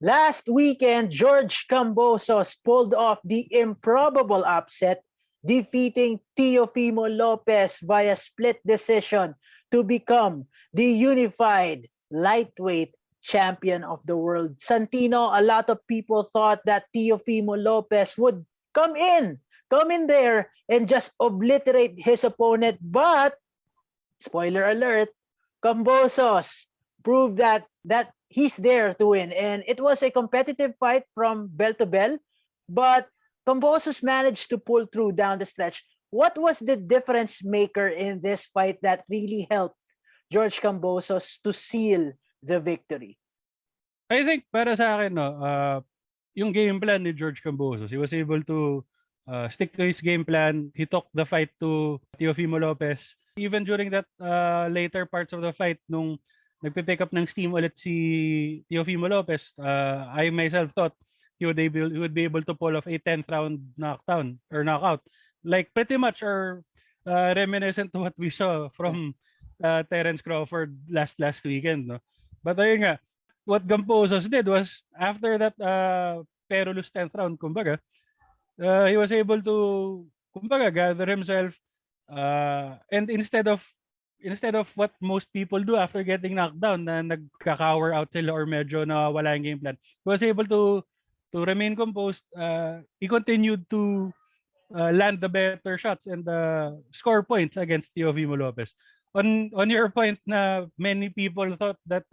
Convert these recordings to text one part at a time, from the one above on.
Last weekend, George Kambosos pulled off the improbable upset, defeating Teofimo Lopez via split decision to become the unified lightweight champion of the world. Santino, a lot of people thought that Teofimo Lopez would come in there and just obliterate his opponent. But, spoiler alert, Kambosos proved that he's there to win. And it was a competitive fight from bell to bell, but Kambosos managed to pull through down the stretch. What was the difference maker in this fight that really helped George Kambosos to seal the victory? I think para sa akin, no, yung game plan ni George Kambosos, he was able to stick to his game plan. He took the fight to Teofimo Lopez. Even during that later parts of the fight, nung nagpe-pick up ng steam ulit si Teofimo Lopez, I myself thought he would be able to pull off a 10th round knockdown or knockout. Like pretty much or reminiscent to what we saw from Terence Crawford last weekend. No? But ayun nga, what Kambosos did was after that perilous 10th round, kumbaga, he was able to gather himself and instead of what most people do after getting knocked down na nagka-cower out sila or medyo nawawala yung game plan, he was able to remain composed. He continued to land the better shots and score points against Teofimo Lopez. On your point na many people thought that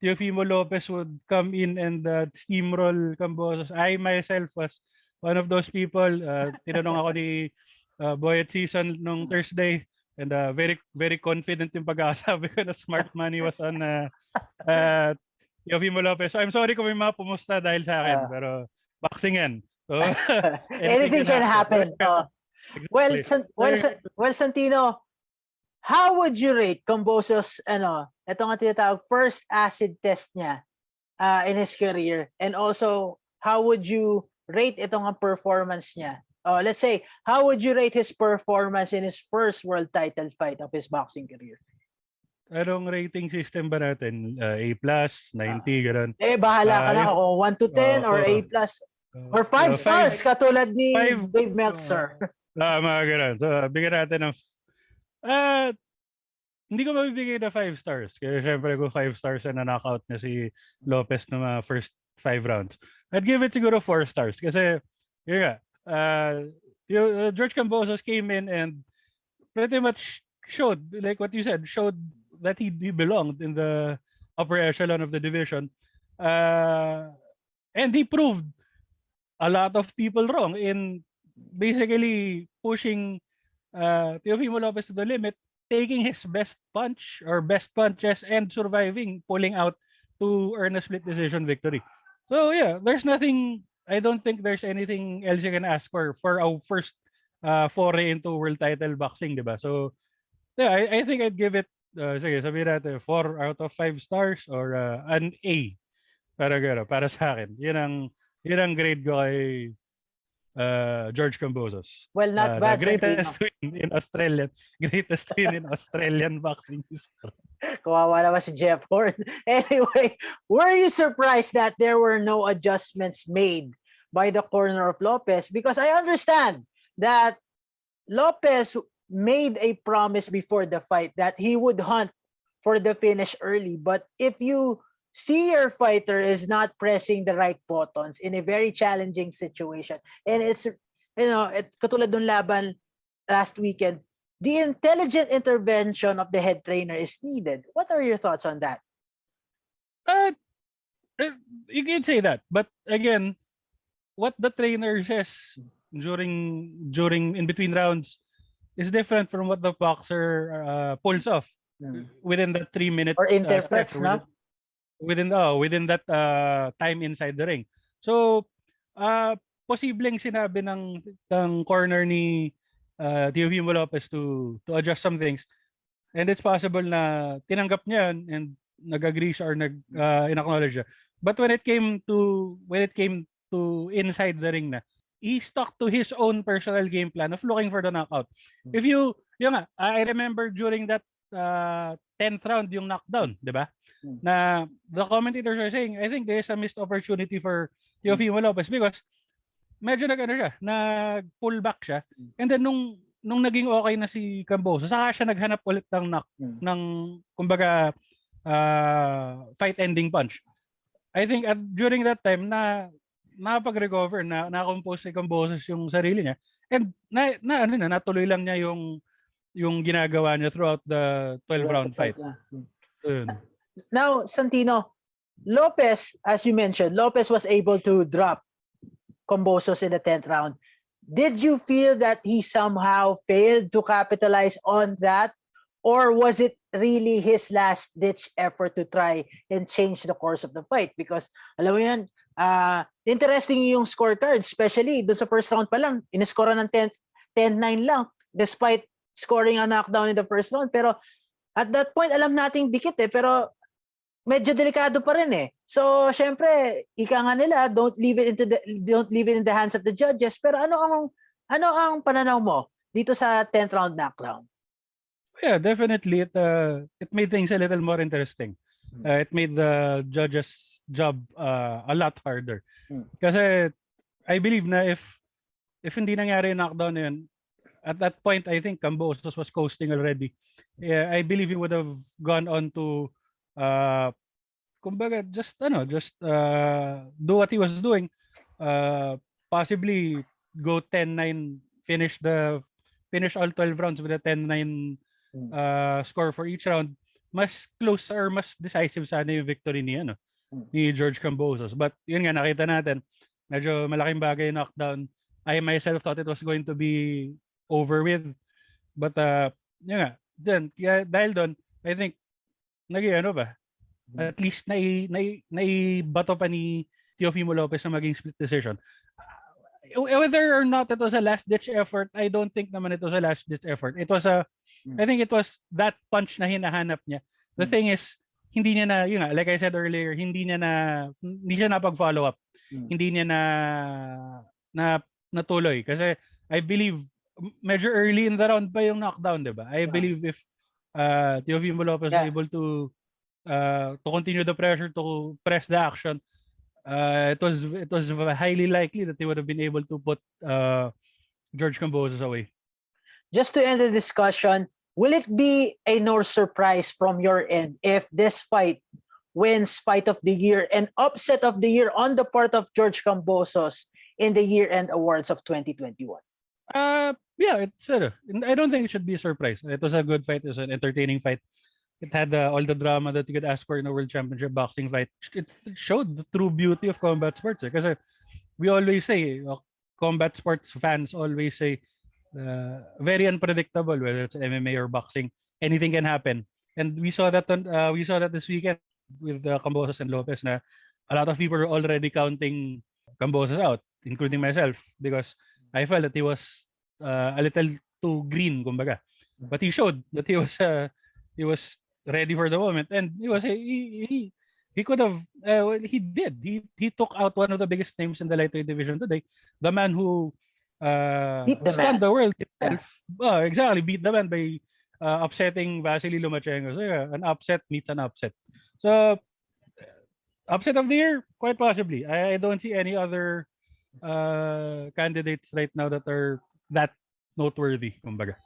Teofimo Lopez would come in and steamroll Kambosos. I myself was one of those people. Tinanong ako ni Boy at Season nung Thursday and very very confident yung pag-aasabi ko na smart money was on Teofimo Lopez. So I'm sorry kung may mga pumusta dahil sa akin, pero boxing yan. So, anything can happen. Exactly. Well, Santino, how would you rate Kambosos, ito nga tinatawag first acid test niya in his career, and also how would you rate itong performance niya? Let's say, how would you rate his performance in his first world title fight of his boxing career? Anong rating system ba natin? A+, 90, gano'n? Bahala ka na kung 1 to 10 or A+. Or 5 stars, katulad ni Dave Meltzer. Mga gano'n. So, bigyan natin ng hindi ko mabibigay na 5 stars. Kaya syempre kung 5 stars na knockout na si Lopez na mga first 5 rounds, I'd give it siguro 4 stars. Kasi, yun nga, George Kambosos came in and pretty much showed, like what you said, showed that he belonged in the upper echelon of the division. And he proved a lot of people wrong in basically pushing Teofimo Lopez to the limit, taking his best punch or best punches and surviving, pulling out to earn a split decision victory. So yeah, there's nothing, I don't think there's anything else you can ask for our first foray into world title boxing, diba? So yeah, I think I'd give it, sige, sabihin natin, 4 out of 5 stars or an A. Para sa akin. Yun ang grade ko kay George Kambosos. Well, not bad. Greatest win in Australian boxing history. Kawawa naman si Jeff Horn. Anyway, were you surprised that there were no adjustments made by the corner of Lopez? Because I understand that Lopez made a promise before the fight that he would hunt for the finish early. But if you see your fighter is not pressing the right buttons in a very challenging situation, and it's, katulad ng laban last weekend, the intelligent intervention of the head trainer is needed. What are your thoughts on that? You can say that, but again, what the trainer says during in between rounds is different from what the boxer pulls off within that 3-minute or interprets, no? Within that time inside the ring. So posibleng sinabi ng corner ni Teofimo Lopez to adjust some things, and it's possible na tinanggap niya and nag-agree siya or in-acknowledge siya. But when it came to inside the ring na, he stuck to his own personal game plan of looking for the knockout. I remember during that 10th round yung knockdown, di ba? na the commentators are saying, I think there's a missed opportunity for Teofimo Lopez because medyo nag-pull back siya. And then nung naging okay na si Kambosos, saka siya naghanap ulit ng kumbaga fight ending punch. I think during that time nakapag-recover na-compose si Kambosos yung sarili niya. And natuloy lang niya yung ginagawa niya throughout the 12-round fight. Now, Santino, Lopez, as you mentioned, Lopez was able to drop Kambosos in the 10th round. Did you feel that he somehow failed to capitalize on that? Or was it really his last-ditch effort to try and change the course of the fight? Because, alam mo yan, interesting yung scorecard, especially dun sa first round pa lang, in-score ng 10-9 lang, despite scoring a knockdown in the first round. Pero at that point, alam nating dikit pero medyo delikado pa rin So, syempre, ika nga nila, don't leave it in the hands of the judges. Pero ano ang pananaw mo dito sa 10th round knockdown? Yeah, definitely it made things a little more interesting. It made the judges' job a lot harder. Kasi I believe na if hindi nangyari yung knockdown na yun, at that point I think Kambosos was coasting already. Yeah, I believe he would have gone on to kumbaga just do what he was doing, possibly go 10-9, finish all 12 rounds with a 10-9 score for each round. Mas close or mas decisive sana yung victory ni George Kambosos. But yun nga, nakita natin medyo malaking bagay yung knockdown. I myself thought it was going to be over with, but yun nga, dahil doon I think at least naibato pa ni Teofimo Lopez na maging split decision. Whether or not it was a last-ditch effort, I don't think naman it was a last-ditch effort. It was I think it was that punch na hinahanap niya. The thing is, hindi niya na, like I said earlier, hindi siya napag-follow up. Hindi niya natuloy. Kasi I believe, medyo early in the round pa yung knockdown, diba? I believe if Teofimo Lopez was able to continue the pressure, to press the action, it was highly likely that they would have been able to put George Kambosos away. Just to end the discussion, will it be a no surprise from your end if this fight wins Fight of the Year and Upset of the Year on the part of George Kambosos in the year-end awards of 2021? Yeah, I don't think it should be a surprise. It was a good fight. It was an entertaining fight. It had all the drama that you could ask for in a World Championship boxing fight. It showed the true beauty of combat sports. Because we always say, combat sports fans always say, very unpredictable, whether it's MMA or boxing. Anything can happen. And we saw that this weekend with Kambosos and Lopez. Na a lot of people were already counting Kambosos out, including myself, because I felt that he was a little too green, kumbaga. But he showed that he was ready for the moment, and he could have he did he took out one of the biggest names in the lightweight division today, the man who stunned the world himself. Exactly, beat the man by upsetting Vasily Lomachenko. So yeah, an upset meets an upset. So upset of the year, quite possibly. I don't see any other candidates right now that are that noteworthy, kumbaga.